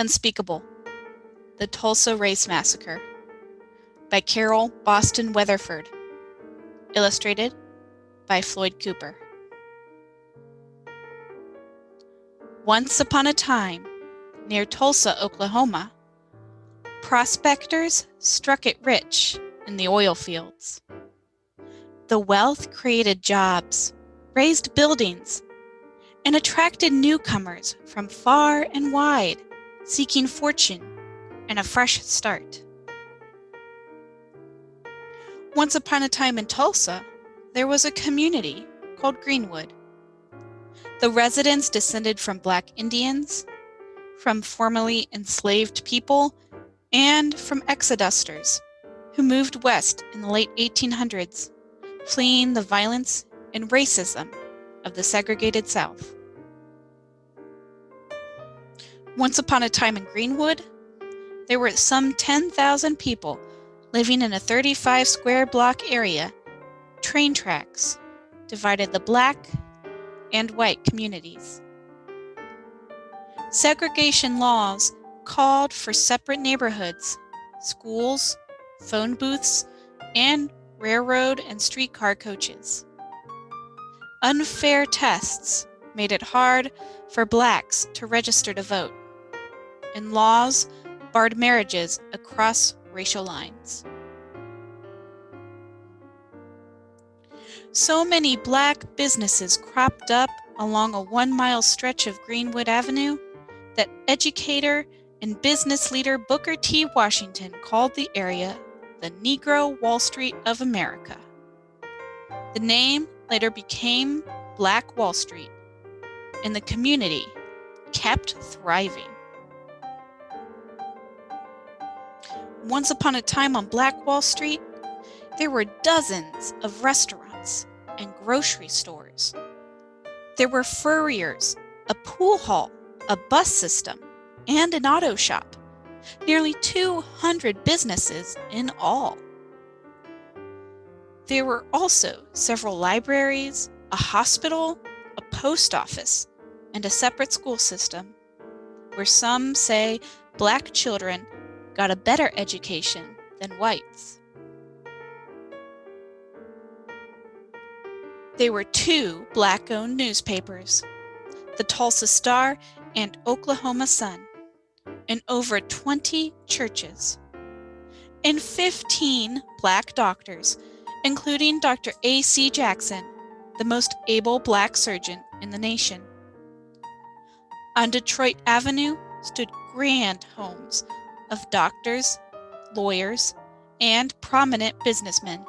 Unspeakable, The Tulsa Race Massacre by Carole Boston Weatherford. Illustrated by Floyd Cooper. Once upon a time, near Tulsa, Oklahoma, prospectors struck it rich in the oil fields. The wealth created jobs, raised buildings, and attracted newcomers from far and wide, seeking fortune and a fresh start. Once upon a time in Tulsa, there was a community called Greenwood. The residents descended from Black Indians, from formerly enslaved people, and from exodusters who moved west in the late 1800s, fleeing the violence and racism of the segregated South. Once upon a time in Greenwood, there were some 10,000 people living in a 35 square block area. Train tracks divided the Black and white communities. Segregation laws called for separate neighborhoods, schools, phone booths, and railroad and streetcar coaches. Unfair tests made it hard for Blacks to register to vote, and laws barred marriages across racial lines. So many Black businesses cropped up along a 1-mile stretch of Greenwood Avenue that educator and business leader Booker T. Washington called the area the Negro Wall Street of America. The name later became Black Wall Street, and the community kept thriving. Once upon a time on Black Wall Street, there were dozens of restaurants and grocery stores. There were furriers, a pool hall, a bus system, and an auto shop. Nearly 200 businesses in all. There were also several libraries, a hospital, a post office, and a separate school system, where some say Black children got a better education than whites. There were 2 Black-owned newspapers, the Tulsa Star and Oklahoma Sun, and over 20 churches, and 15 Black doctors, including Dr. A.C. Jackson, the most able Black surgeon in the nation. On Detroit Avenue stood grand homes of doctors, lawyers, and prominent businessmen.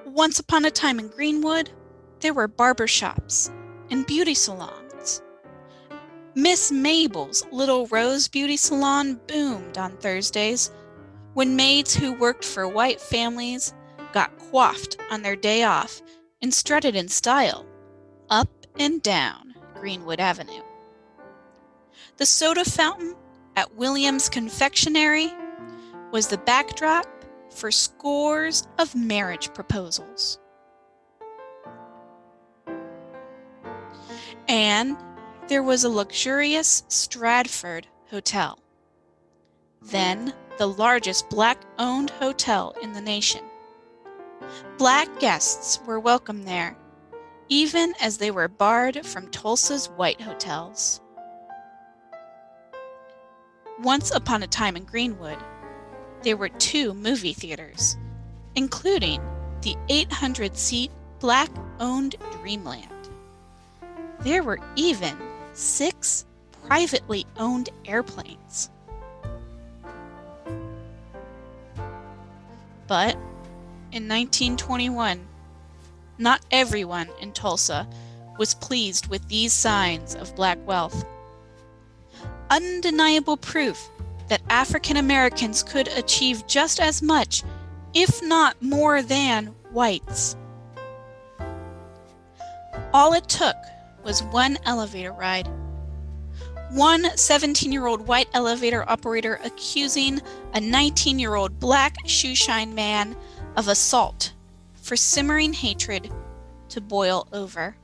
Once upon a time in Greenwood, there were barber shops and beauty salons. Miss Mabel's Little Rose Beauty Salon boomed on Thursdays when maids who worked for white families got coiffed on their day off and strutted in style up and down Greenwood Avenue. The soda fountain at Williams' Confectionery was the backdrop for scores of marriage proposals. And there was a luxurious Stratford Hotel, then the largest Black-owned hotel in the nation. Black guests were welcome there, even as they were barred from Tulsa's white hotels. Once upon a time in Greenwood, there were 2 movie theaters, including the 800-seat Black-owned Dreamland. There were even 6 privately owned airplanes. But in 1921, not everyone in Tulsa was pleased with these signs of Black wealth. Undeniable proof that African Americans could achieve just as much, if not more than, whites. All it took was one elevator ride. One 17-year-old white elevator operator accusing a 19-year-old Black shoeshine man of assault for simmering hatred to boil over.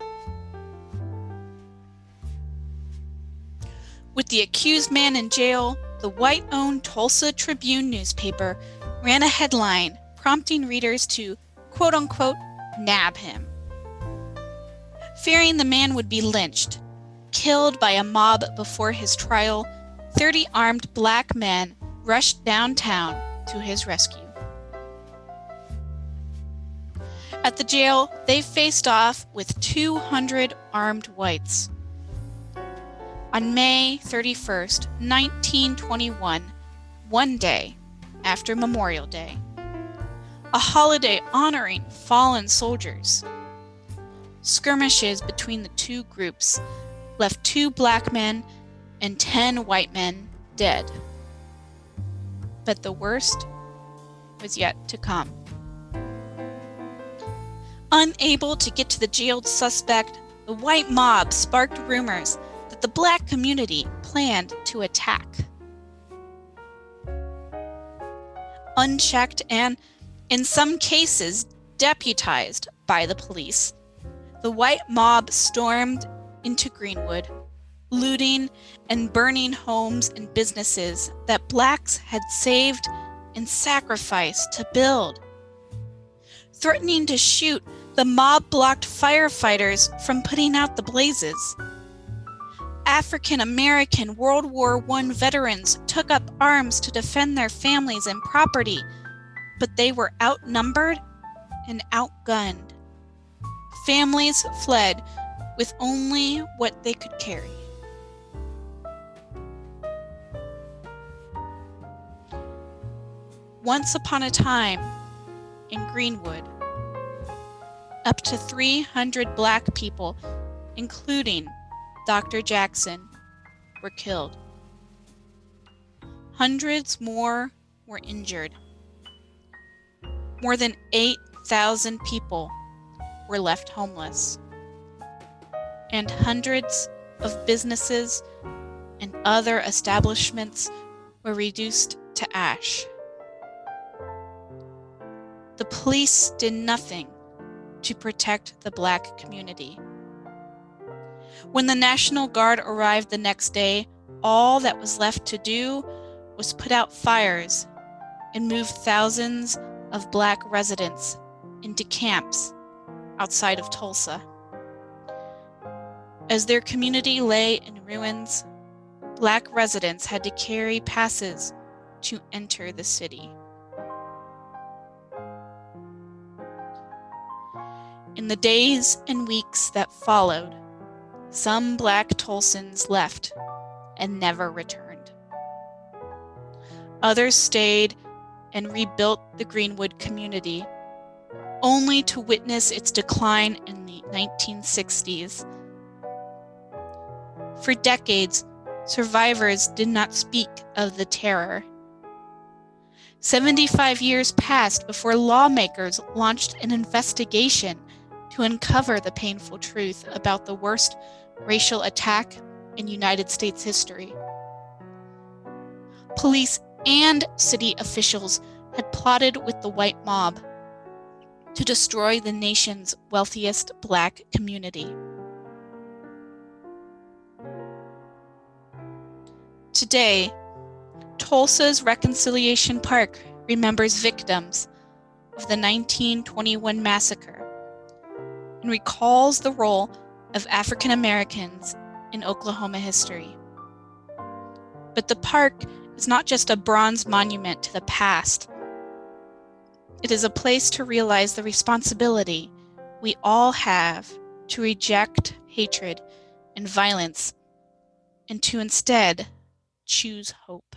With the accused man in jail, the white-owned Tulsa Tribune newspaper ran a headline prompting readers to, quote-unquote, nab him. Fearing the man would be lynched, killed by a mob before his trial, 30 armed black men rushed downtown to his rescue. At the jail, they faced off with 200 armed whites. On May 31st, 1921, one day after Memorial Day, a holiday honoring fallen soldiers, skirmishes between the two groups left 2 black men and 10 white men dead. But the worst was yet to come. Unable to get to the jailed suspect, the white mob sparked rumors that the black community planned to attack. Unchecked and, in some cases, deputized by the police, the white mob stormed into Greenwood, looting and burning homes and businesses that blacks had saved and sacrificed to build. Threatening to shoot, the mob blocked firefighters from putting out the blazes. African American World War I veterans took up arms to defend their families and property, but they were outnumbered and outgunned. Families fled with only what they could carry. Once upon a time, in Greenwood, up to 300 black people, including Dr. Jackson, were killed. Hundreds more were injured. More than 8,000 people were left homeless. And hundreds of businesses and other establishments were reduced to ash. The police did nothing to protect the black community. When the National Guard arrived the next day, all that was left to do was put out fires and move thousands of black residents into camps outside of Tulsa. As their community lay in ruins, black residents had to carry passes to enter the city. In the days and weeks that followed, some black Tulsans left and never returned. Others stayed and rebuilt the Greenwood community, only to witness its decline in the 1960s. For decades, survivors did not speak of the terror. 75 years passed before lawmakers launched an investigation to uncover the painful truth about the worst racial attack in United States history. Police and city officials had plotted with the white mob to destroy the nation's wealthiest black community. Today, Tulsa's Reconciliation Park remembers victims of the 1921 massacre and recalls the role of African Americans in Oklahoma history. But the park is not just a bronze monument to the past. It is a place to realize the responsibility we all have to reject hatred and violence and to instead choose hope.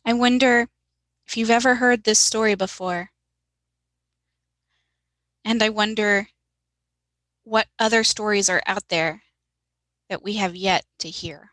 I wonder if you've ever heard this story before. And I wonder what other stories are out there that we have yet to hear.